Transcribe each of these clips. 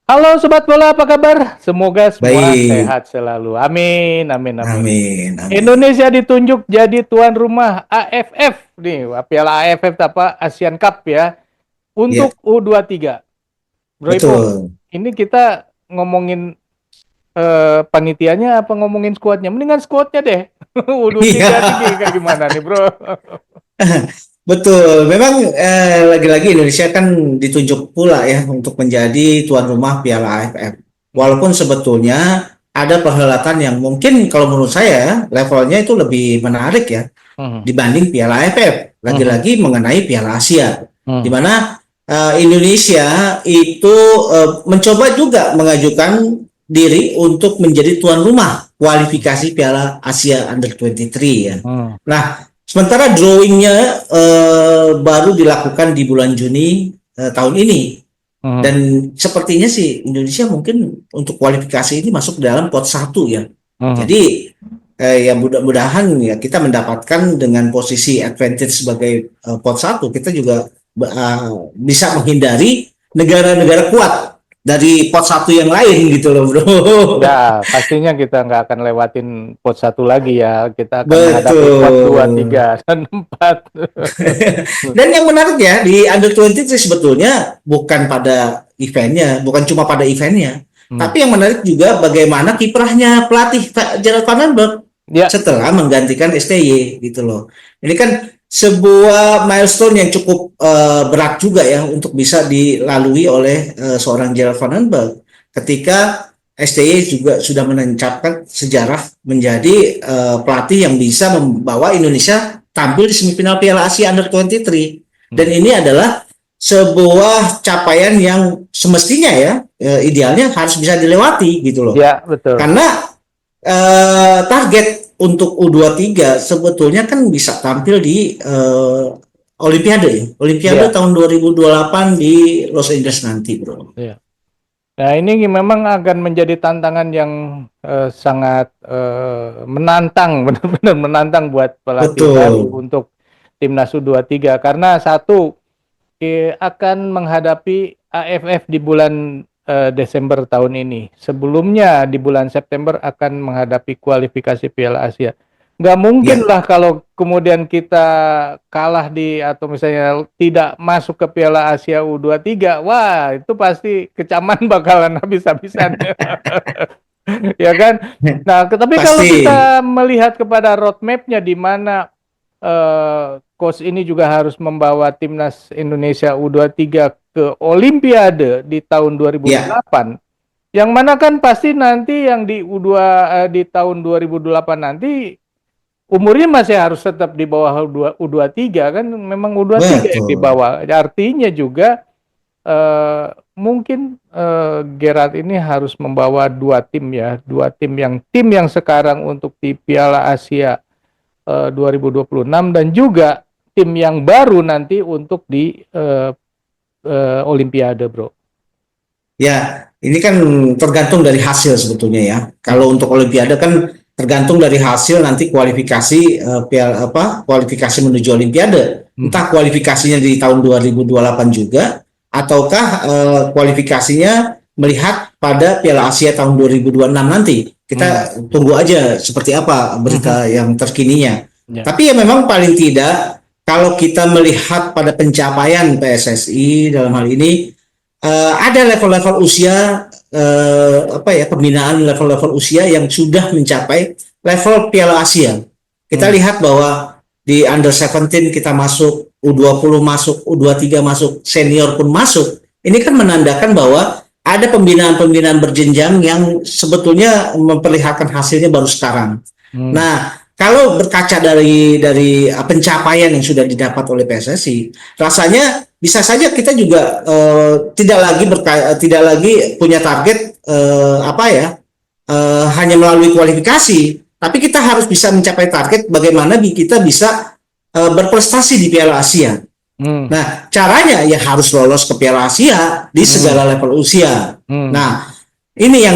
Halo Sobat Bola, apa kabar? Semoga semua Baik, sehat selalu. Amin, amin, amin. amin, amin. Indonesia ditunjuk jadi tuan rumah AFF nih, Piala AFF apa Asian Cup ya Ya, untuk U23. Bro Ipung, betul. ini kita ngomongin panitianya apa ngomongin skuadnya? Mendingan skuadnya deh. Iya, U23 nih kayak gimana nih, Bro? betul. Memang lagi-lagi Indonesia kan ditunjuk pula ya untuk menjadi tuan rumah Piala AFF. Hmm, Walaupun sebetulnya ada perhelatan yang mungkin kalau menurut saya levelnya itu lebih menarik ya hmm, dibanding Piala AFF. hmm, Lagi-lagi mengenai Piala Asia, di hmm. mana Indonesia itu mencoba juga mengajukan diri untuk menjadi tuan rumah kualifikasi Piala Asia Under 23 ya. Hmm. Nah, sementara drawingnya baru dilakukan di bulan Juni tahun ini. Hmm. Dan sepertinya sih Indonesia mungkin untuk kualifikasi ini masuk dalam pot satu ya. Hmm. Jadi ya mudah-mudahan ya kita mendapatkan dengan posisi advantage sebagai pot satu, kita juga bisa menghindari negara-negara kuat dari pot satu yang lain gitu loh bro. Ya, pastinya kita nggak akan lewatin pot satu lagi ya. Kita akan menghadapi pot 2, Betul. 3, dan 4. Dan yang menarik ya di Under 23 sebetulnya bukan pada eventnya, bukan cuma pada eventnya, Hmm. tapi yang menarik juga bagaimana kiprahnya pelatih Gerard Van Aanberg Ya, setelah menggantikan STY gitu loh. Ini kan sebuah milestone yang cukup berat juga ya untuk bisa dilalui oleh seorang Gerard Van Aanberg ketika STY juga sudah menancapkan sejarah menjadi pelatih yang bisa membawa Indonesia tampil di semifinal Piala Asia Under 23. Dan hmm. ini adalah sebuah capaian yang semestinya ya idealnya harus bisa dilewati gitu loh. Ya, betul. Karena target untuk U23 sebetulnya kan bisa tampil di Olimpiade ya. Olimpiade Ya, tahun 2028 di Los Angeles nanti, Bro. ya. Nah, ini memang akan menjadi tantangan yang sangat menantang, benar-benar menantang buat pelatih baru Betul. untuk timnas U23 karena satu akan menghadapi AFF di bulan Desember tahun ini. Sebelumnya di bulan September akan menghadapi kualifikasi Piala Asia. Nggak mungkin Ya, lah kalau kemudian kita kalah atau misalnya tidak masuk ke Piala Asia U23, wah itu pasti kecaman bakalan habis-habisan. Ya kan? Nah, tapi kalau pasti. kita melihat kepada roadmap-nya di mana coach ini juga harus membawa timnas Indonesia U23 ke Olimpiade di tahun Ya, 2008, yang mana kan pasti nanti yang di di tahun 2008 nanti umurnya masih harus tetap di bawah U23 kan, memang U23 yang betul. dibawa. Artinya juga mungkin Gerard ini harus membawa dua tim yang sekarang untuk di Piala Asia 2026 dan juga tim yang baru nanti untuk di Olimpiade, Bro. Ya, ini kan tergantung dari hasil sebetulnya ya. Hmm. Kalau untuk Olimpiade kan tergantung dari hasil nanti kualifikasi kualifikasi menuju Olimpiade. Hmm. Entah kualifikasinya di tahun 2028 juga ataukah kualifikasinya melihat pada Piala Asia tahun 2026 nanti. Hmm. Kita tunggu aja seperti apa Hmm. berita yang terkininya. Ya. Tapi ya memang paling tidak kalau kita melihat pada pencapaian PSSI dalam hal ini ada level-level usia apa ya pembinaan level-level usia yang sudah mencapai level Piala Asia. Kita Hmm. lihat bahwa di under 17 kita masuk, U20 masuk, U23 masuk, senior pun masuk. Ini kan menandakan bahwa ada pembinaan-pembinaan berjenjang yang sebetulnya memperlihatkan hasilnya baru sekarang. Hmm. Nah, kalau berkaca dari pencapaian yang sudah didapat oleh PSSI, rasanya bisa saja kita juga tidak lagi punya target apa ya hanya melalui kualifikasi, tapi kita harus bisa mencapai target bagaimana kita bisa berprestasi di Piala Asia. Hmm. Nah, caranya ya harus lolos ke Piala Asia di Hmm. segala level usia. Hmm. Nah, ini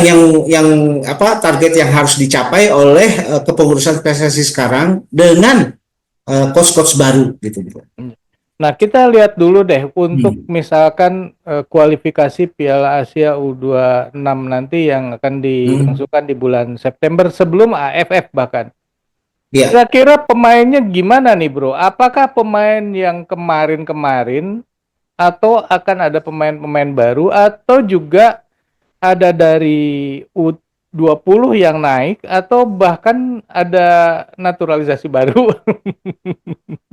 yang apa target yang harus dicapai oleh kepengurusan PSSI sekarang dengan coach-coach baru gitu. Nah, kita lihat dulu deh untuk Hmm. misalkan kualifikasi Piala Asia U26 nanti yang akan Hmm. dilangsungkan di bulan September sebelum AFF bahkan. Ya. Kira-kira pemainnya gimana nih, Bro? Apakah pemain yang kemarin-kemarin atau akan ada pemain-pemain baru atau juga ada dari U20 yang naik atau bahkan ada naturalisasi baru?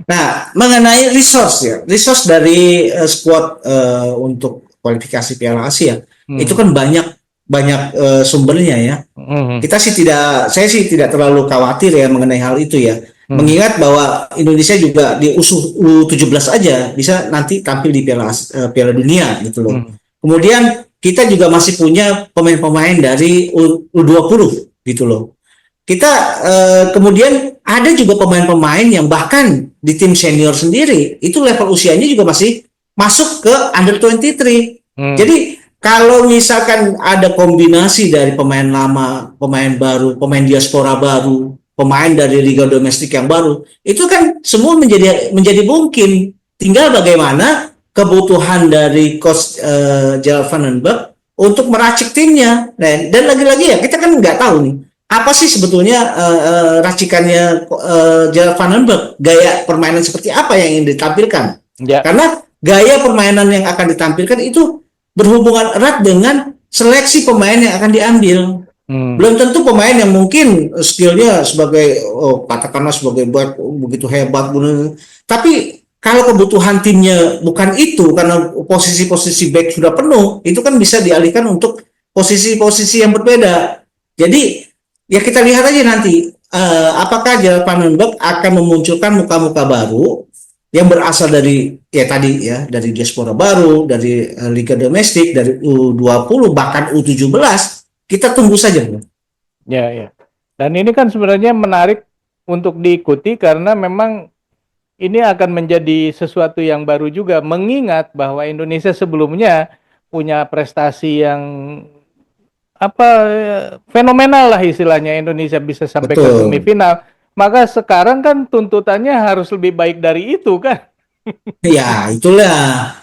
Nah, mengenai resource dari squad untuk kualifikasi Piala Asia, itu Hmm. kan banyak banyak sumbernya ya. Hmm. Saya sih tidak terlalu khawatir ya mengenai hal itu ya. Hmm. Mengingat bahwa Indonesia juga di U17 aja bisa nanti tampil di Piala Dunia gitu loh. Hmm. Kemudian kita juga masih punya pemain-pemain dari U20 gitu loh. Kita kemudian ada juga pemain-pemain yang bahkan di tim senior sendiri itu level usianya juga masih masuk ke under 23. Hmm. Jadi kalau misalkan ada kombinasi dari pemain lama, pemain baru, pemain diaspora baru, pemain dari liga domestik yang baru, itu kan semua menjadi mungkin. Tinggal bagaimana kebutuhan dari coach Gerald Van den Berg untuk meracik timnya. Dan lagi-lagi ya kita kan nggak tahu nih apa sih sebetulnya racikannya Gerald Van den Berg, gaya permainan seperti apa yang ingin ditampilkan, Ya. karena gaya permainan yang akan ditampilkan itu berhubungan erat dengan seleksi pemain yang akan diambil. Hmm. Belum tentu pemain yang mungkin skillnya sebagai katakanlah sebagai buat begitu hebat, tapi kalau kebutuhan timnya bukan itu karena posisi-posisi back sudah penuh, itu kan bisa dialihkan untuk posisi-posisi yang berbeda. Jadi ya kita lihat aja nanti apakah Gerald Vandenberg akan memunculkan muka-muka baru yang berasal dari ya tadi ya dari diaspora baru, dari liga domestik, dari U20 bahkan U17. Kita tunggu saja. Ya, ya. Dan ini kan sebenarnya menarik untuk diikuti karena memang ini akan menjadi sesuatu yang baru juga, mengingat bahwa Indonesia sebelumnya punya prestasi yang apa fenomenal lah istilahnya, Indonesia bisa sampai ke Betul. semifinal. Maka sekarang kan tuntutannya harus lebih baik dari itu kan. Ya, itulah.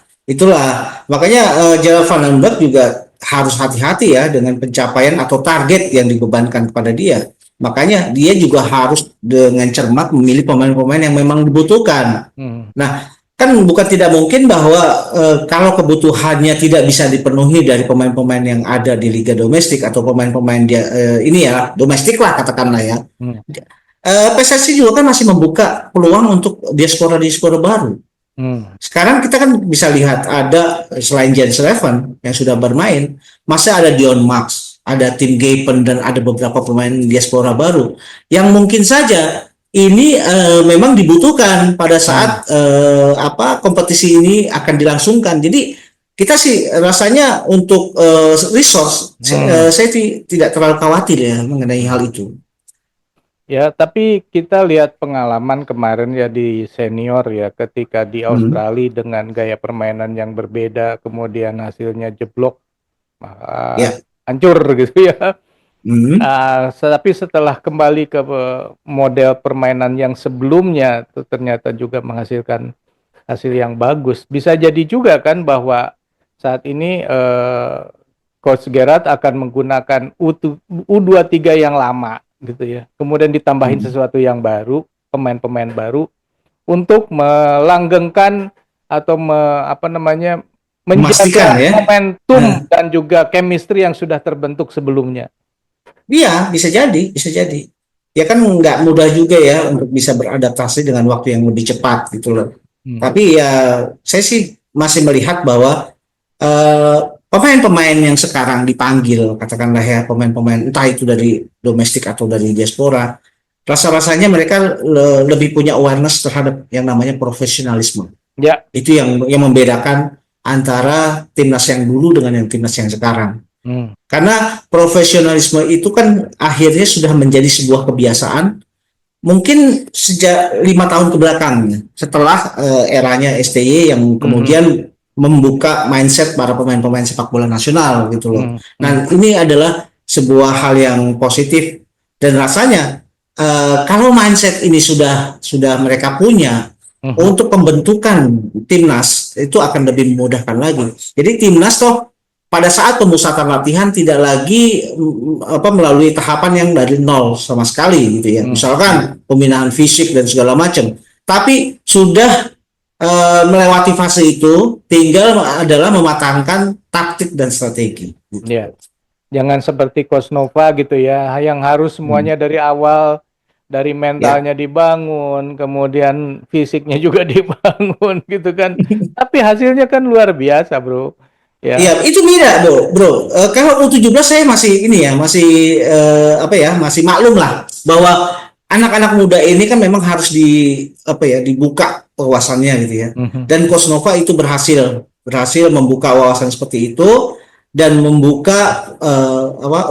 Makanya Gerald Van den Berg juga harus hati-hati ya dengan pencapaian atau target yang dibebankan kepada dia. Makanya dia juga harus dengan cermat memilih pemain-pemain yang memang dibutuhkan. Hmm. Nah, kan bukan tidak mungkin bahwa kalau kebutuhannya tidak bisa dipenuhi dari pemain-pemain yang ada di liga domestik atau pemain-pemain dia ini ya domestik lah katakanlah ya. Hmm. PSSI juga kan masih membuka peluang untuk diaspora-diaspora baru. Hmm. Sekarang kita kan bisa lihat ada selain Jens Eleven yang sudah bermain, masih ada Dion Max, ada Tim Gapen dan ada beberapa pemain diaspora baru yang mungkin saja ini memang dibutuhkan pada saat apa kompetisi ini akan dilangsungkan. Jadi kita sih rasanya untuk resource Hmm. saya tidak terlalu khawatir ya mengenai hal itu. Ya, tapi kita lihat pengalaman kemarin ya di senior ya, ketika di Hmm. Australia dengan gaya permainan yang berbeda, kemudian hasilnya jeblok, Ya. hancur gitu ya. Hmm. Tapi setelah kembali ke model permainan yang sebelumnya, itu ternyata juga menghasilkan hasil yang bagus. Bisa jadi juga kan bahwa saat ini Coach Gerard akan menggunakan U23 yang lama gitu ya. Kemudian ditambahin Hmm. sesuatu yang baru, pemain-pemain baru untuk melanggengkan atau apa namanya Memastikan menjaga ya. momentum dan juga chemistry yang sudah terbentuk sebelumnya. Iya, bisa jadi, bisa jadi. Ya kan nggak mudah juga ya untuk bisa beradaptasi dengan waktu yang lebih cepat gitu loh. Hmm. Tapi ya saya sih masih melihat bahwa pemain-pemain yang sekarang dipanggil, katakanlah ya pemain-pemain entah itu dari domestik atau dari diaspora, rasa-rasanya mereka lebih punya awareness terhadap yang namanya profesionalisme. Ya. Itu yang membedakan antara timnas yang dulu dengan yang timnas yang sekarang. Hmm. Karena profesionalisme itu kan akhirnya sudah menjadi sebuah kebiasaan mungkin sejak 5 tahun ke belakang setelah eranya STY yang kemudian membuka mindset para pemain-pemain sepak bola nasional gitu loh. Nah, ini adalah sebuah hal yang positif dan rasanya kalau mindset ini sudah mereka punya, untuk pembentukan timnas itu akan lebih memudahkan lagi. Jadi timnas toh pada saat pemusatan latihan tidak lagi melalui tahapan yang dari nol sama sekali gitu ya. Misalkan pembinaan fisik dan segala macam. Tapi sudah melewati fase itu, tinggal adalah mematangkan taktik dan strategi. Gitu. Ya. Jangan seperti Coach Nova gitu ya, yang harus semuanya dari awal, dari mentalnya dibangun, kemudian fisiknya juga dibangun gitu kan. Tapi hasilnya kan luar biasa, bro. Ya. Iya, itu beda, bro. Kalau U17 saya masih ini ya, masih masih maklum lah bahwa anak-anak muda ini kan memang harus dibuka wawasannya gitu ya. Dan Coach Nova itu berhasil membuka wawasan seperti itu dan membuka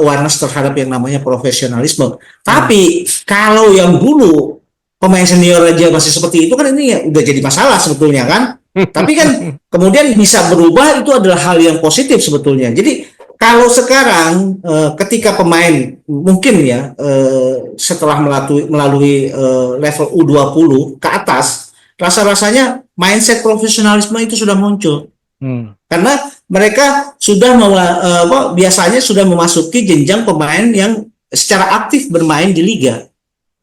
awareness terhadap yang namanya profesionalisme. Tapi kalau yang dulu pemain senior aja masih seperti itu kan ini ya udah jadi masalah sebetulnya kan. Tapi kan kemudian bisa berubah, itu adalah hal yang positif sebetulnya. Jadi kalau sekarang ketika pemain mungkin ya setelah melalui level U20 ke atas, rasa-rasanya mindset profesionalisme itu sudah muncul. Karena mereka sudah biasanya sudah memasuki jenjang pemain yang secara aktif bermain di liga.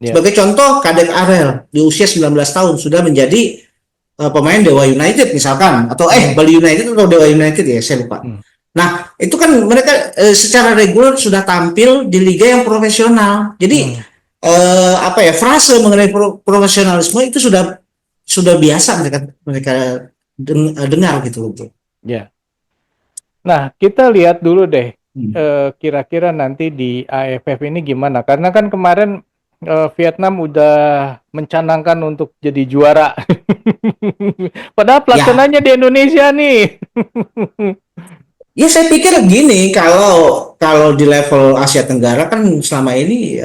Sebagai contoh, Kadek Arel di usia 19 tahun sudah menjadi pemain Dewa United misalkan, atau Bali United atau Dewa United ya, saya lupa. Nah, itu kan mereka secara reguler sudah tampil di liga yang profesional. Jadi frase mengenai profesionalisme itu sudah biasa mereka dengar gitu. Ya. Nah, kita lihat dulu deh kira-kira nanti di AFF ini gimana? Karena kan kemarin Vietnam udah mencanangkan untuk jadi juara. Padahal pelaksananya di Indonesia nih. Ya saya pikir gini, kalau di level Asia Tenggara kan selama ini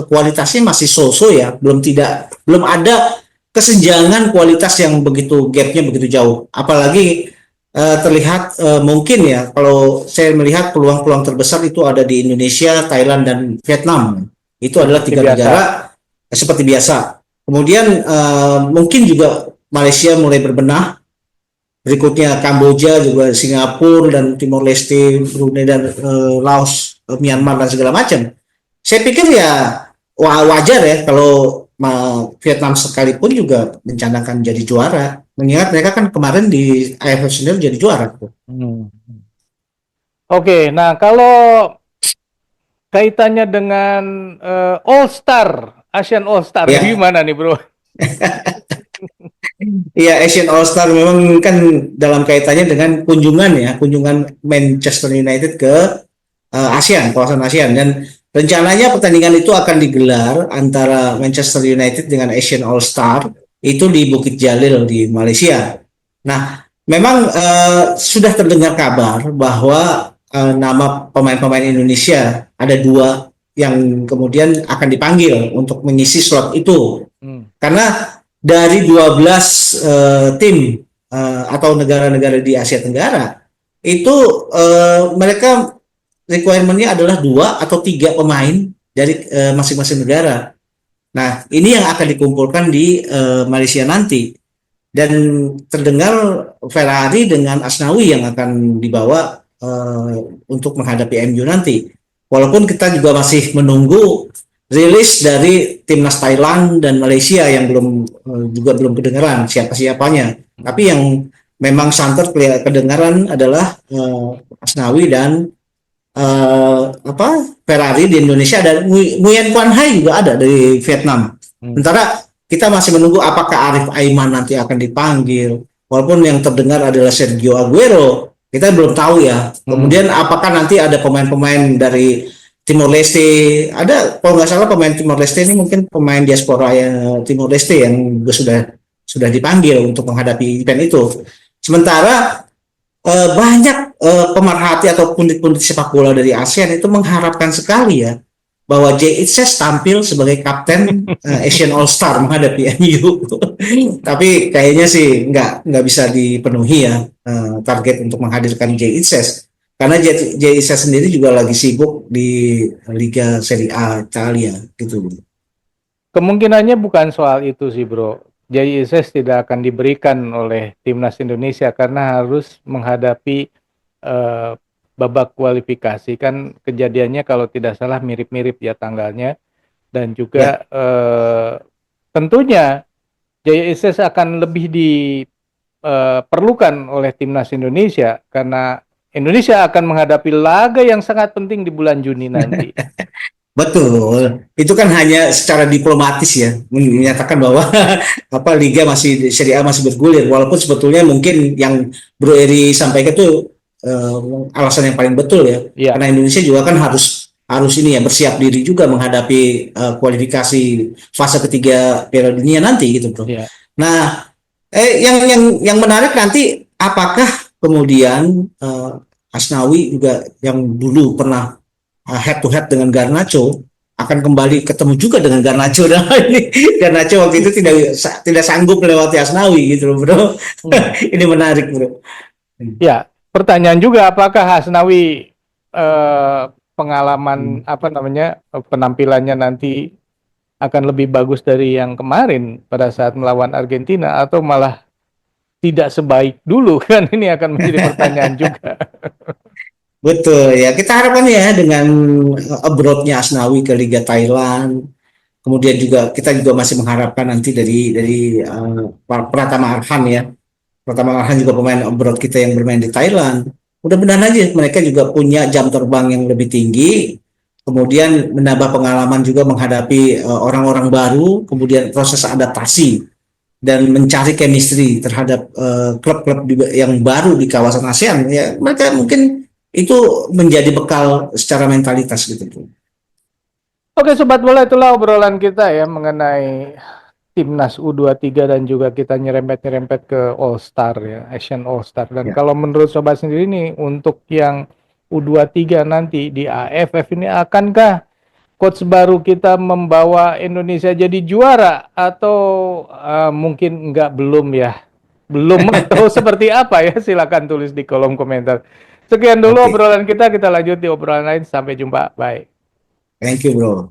kualitasnya masih so-so ya, belum ada kesenjangan kualitas yang gapnya begitu jauh. Apalagi terlihat mungkin ya, kalau saya melihat peluang-peluang terbesar itu ada di Indonesia, Thailand dan Vietnam. Itu adalah tiga negara seperti biasa. Kemudian mungkin juga Malaysia mulai berbenah. Berikutnya Kamboja, juga Singapura dan Timor Leste, Brunei dan Laos, Myanmar dan segala macam. Saya pikir ya wajar ya kalau Vietnam sekalipun juga mencanangkan jadi juara. Mengingat mereka kan kemarin di AFF sendiri jadi juara. Oke, nah kalau kaitannya dengan All Star, Asian All Star, gimana nih bro? Iya, Asian All Star memang kan dalam kaitannya dengan kunjungan Manchester United ke ASEAN, kawasan ASEAN, dan rencananya pertandingan itu akan digelar antara Manchester United dengan Asian All Star itu di Bukit Jalil di Malaysia. Nah, memang sudah terdengar kabar bahwa nama pemain-pemain Indonesia ada 2 yang kemudian akan dipanggil untuk mengisi slot itu. Karena dari 12 tim atau negara-negara di Asia Tenggara itu mereka requirement-nya adalah 2 atau 3 pemain dari masing-masing negara. Nah, ini yang akan dikumpulkan di Malaysia nanti. Dan terdengar Ferrari dengan Asnawi yang akan dibawa untuk menghadapi MU nanti. Walaupun kita juga masih menunggu rilis dari timnas Thailand dan Malaysia yang belum kedengaran siapa-siapanya. Tapi yang memang santer kedengaran adalah Asnawi dan Ferrari di Indonesia, dan Nguyen Quan Hai juga ada dari Vietnam. Sementara kita masih menunggu apakah Arif Aiman nanti akan dipanggil. Walaupun yang terdengar adalah Sergio Aguero, kita belum tahu ya. Kemudian apakah nanti ada pemain-pemain dari Timor Leste? Ada, kalau nggak salah pemain Timor Leste ini mungkin pemain diaspora Timor Leste yang juga sudah dipanggil untuk menghadapi event itu. Sementara banyak pemerhati atau pundit-pundit sepak bola dari ASEAN itu mengharapkan sekali ya bahwa Jay Itzes tampil sebagai kapten Asian All Star menghadapi MU. Tapi kayaknya sih nggak bisa dipenuhi ya target untuk menghadirkan Jay Itzes, karena Jay Itzes sendiri juga lagi sibuk di Liga Serie A Italia gitu. Kemungkinannya bukan soal itu sih bro. JISS tidak akan diberikan oleh timnas Indonesia karena harus menghadapi eh, babak kualifikasi. Kan kejadiannya kalau tidak salah mirip-mirip ya tanggalnya, dan Ya, juga tentunya JISS akan lebih diperlukan oleh timnas Indonesia karena Indonesia akan menghadapi laga yang sangat penting di bulan Juni nanti. betul. Itu kan hanya secara diplomatis ya, menyatakan bahwa apa liga masih Serie A masih bergulir, walaupun sebetulnya mungkin yang Bro Eri sampaikan itu alasan yang paling betul ya, Ya, karena Indonesia juga kan harus harus ini ya bersiap diri juga menghadapi kualifikasi fase ketiga Piala Dunia nanti gitu, Bro. ya. Nah, yang menarik nanti apakah kemudian Asnawi juga yang dulu pernah head to head dengan Garnacho akan kembali ketemu juga dengan Garnacho. Nah, ini Garnacho waktu itu tidak sanggup melewati Asnawi gitu loh, Bro. Hmm. Ini menarik, Bro. Ya, pertanyaan juga apakah Hasnawi pengalaman apa namanya penampilannya nanti akan lebih bagus dari yang kemarin pada saat melawan Argentina atau malah tidak sebaik dulu kan ini akan menjadi pertanyaan juga. Betul ya, kita harapkan ya dengan abroadnya Asnawi ke Liga Thailand, kemudian juga kita juga masih mengharapkan nanti dari Pratama Arhan ya. Pratama Arhan juga pemain abroad kita yang bermain di Thailand. Mudah-mudahan aja mereka juga punya jam terbang yang lebih tinggi, kemudian menambah pengalaman juga menghadapi orang-orang baru, kemudian proses adaptasi dan mencari chemistry terhadap klub-klub yang baru di kawasan ASEAN. Ya, mereka mungkin itu menjadi bekal secara mentalitas gitu tuh. Oke sobat bola, itulah obrolan kita ya mengenai timnas U23 dan juga kita nyerempet-nyerempet ke All Star ya, Asian All Star. Dan Ya. kalau menurut sobat sendiri nih untuk yang U23 nanti di AFF ini akankah coach baru kita membawa Indonesia jadi juara atau mungkin enggak, belum ya? Belum atau seperti apa ya? Silakan tulis di kolom komentar. Sekian dulu Oke, obrolan kita lanjut di obrolan lain. Sampai jumpa. Bye. thank you bro.